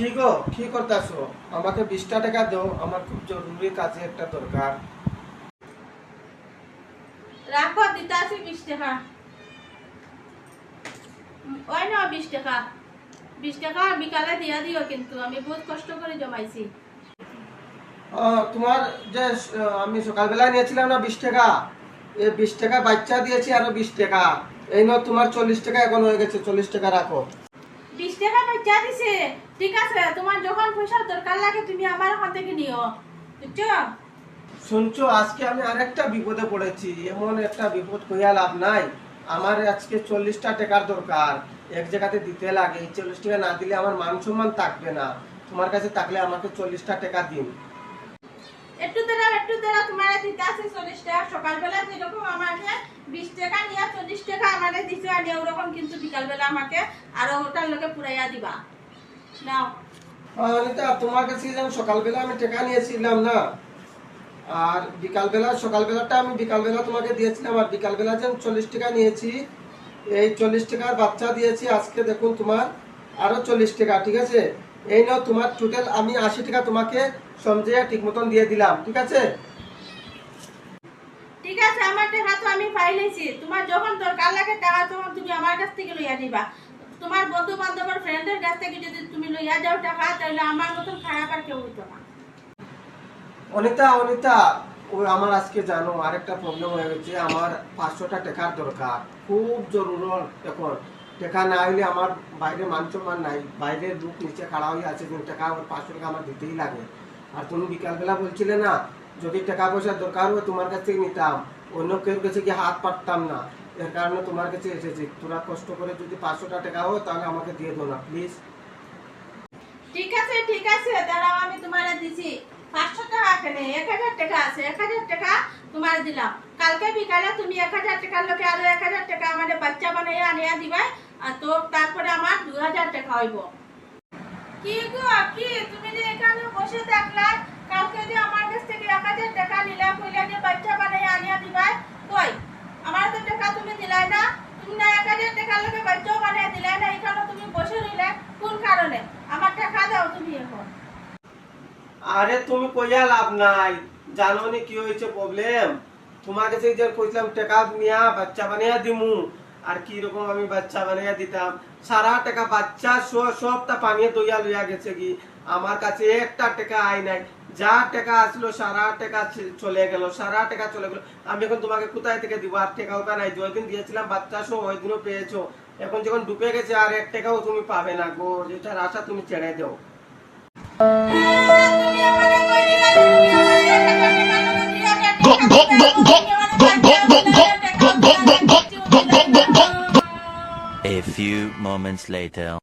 কি গো, কি করতেছো? আমাকে 20টা টাকা দাও, আমার খুব জরুরি কাজে একটা দরকার। রাখো, দিতে আছে 20 টাকা। ওই না 20 টাকা। 20 টাকা বিকালে দিয়া দিও, কিন্তু আমি বহুত কষ্ট করে জমাইছি। তোমার যে আমি সকালবেলা নিয়েছিলাম না 20 টাকা, এই 20 টাকা বাচ্চা দিয়েছি আরো 20 টাকা। এই নাও তোমার 40 টাকা এখন হয়ে গেছে, 40 টাকা রাখো। 20 টাকা বাচ্চা দিছে, ঠিক আছে। তোমার যখন পয়সার দরকার লাগে তুমি আমার ওখান থেকে নিও, বুঝছো? শুনছো, আজকে আমি আরেকটা বিপদে পড়েছি। এমন একটা বিপদ কইয়া লাভ নাই। আমার আজকে 40টা টাকার দরকার, এক জায়গাতে দিতে লাগে। এই 40 টাকা না দিলে আমার মান সম্মান থাকবে না। তোমার কাছে থাকলে আমাকে 40টা টাকা দিন। একটু দাঁড়াও, তোমার দিতে আছে 40 টাকা। সকালবেলা যেরকম আমাকে 20 টাকা নিয়ে 40 টাকা আমাকে দিছো, আর ওরকম কিন্তু বিকালবেলা আমাকে আরো ওটার লোকে পুরাইয়া দিবা। নাও। অনিতা, তোমার কাছে যেন সকালবেলা আমি টাকা নিয়েছিলাম না, আর সকালবেলাটা আমি বিকালবেলা তোমাকে দিয়েছিলাম, আর বিকালবেলা যে 40 টাকা নিয়েছি, এই 40 টাকার বাচ্চা দিয়েছি। আজকে দেখুন তোমার আরো 40 টাকা, ঠিক আছে? এই নাও তোমার টোটাল আমি 80 টাকা তোমাকে সমঝে ঠিক মতন দিয়ে দিলাম, ঠিক আছে? ঠিক আছে, আমার টাকা তো আমি পাইলেছি। তোমার যখন দরকার লাগে টাকা তখন তুমি আমার কাছ থেকে লইয়া দিবা। তোমার বন্ধু বান্ধবের ফ্রেন্ডের কাছ থেকে যদি তুমি লইয়া যাও টাকা, তাহলে আমার মতন খারাপ আর কেউ হইতো না। অনিতা, ওই আমার আজকে জানো আরেকটা প্রবলেম হয়ে গেছে। আমার 500টা টাকার দরকার, খুব জরুরত এখন। টাকা না হইলে আমার বাইরে মান সম্মান নাই, বাইরের লোক নিচে খাড়া হয়ে আছে, কিন্তু টাকা আমার 500 টাকা আমার দিতেই লাগে। আর তুমি বিকালবেলা বলছিলে না, যদি টাকা পয়সার দরকার হয় তোমার কাছ থেকে নিতাম, অন্য কেউ কাছে গিয়ে হাত পাততাম না। এর কারণে তোমার কাছে এসেছি। তোরা কষ্ট করে যদি 500টা টাকা হয় তাহলে আমাকে দিয়ে দাও না প্লিজ। ঠিক আছে, দাঁড়াও, আমি তোমারে দিছি। 500 টাকা কেন, 1000 টাকা আছে। 1000 টাকা তোমার দিলাম। কালকে বিকালে তুমি 1000 টাকার লোকে আরো 1000 টাকা আমাদের বাচ্চা বানাইয়া আনিয়া দিবা। আর তো তারপরে আমার 2000 টাকা হইব। কি গো, কি তুমি যে এখানে বসে থাকলা? কালকে যে আমার কাছ থেকে 1000 টাকা নিলা, কইলা যে বাচ্চা বানাইয়া আনিয়া দিবা। কই, আমার তো টাকা তুমি দিলাই না। তুমি না 1000 টাকার লোকে বাচ্চাও বানাইয়া দিলাই না, এখানে তুমি বসে রইলে কোন কারণে? আমার টাকা দাও তুমি এখন। আরে তুমি কইয়া লাভ নাই, জানো নি কি হয়েছে প্রবলেম? তোমার কাছে যে কইছিলাম টাকা নিয়া বাচ্চা বানিয়ে দিমু, আর কি রকম আমি বাচ্চা বানিয়ে দিতাম। সারা টাকা বাচ্চা সবটা পানিয়ে দইয়া লইয়া গেছে কি। আমার কাছে একটা টাকা আই নাই। যা টাকা আসলো সারা টাকা চলে গেল, সারা টাকা চলে গেল। আমি এখন তোমাকে কোথায় থেকে দিব? আর টাকাও নাই। যেদিন দিয়েছিলাম বাচ্চা সহ ওই দিনও পেয়েছো। এখন যখন ডুবে গেছে আর 1 টাকাও তুমি পাবে না গো। যেটার আশা তুমি ছেড়ে দাও। A few moments later.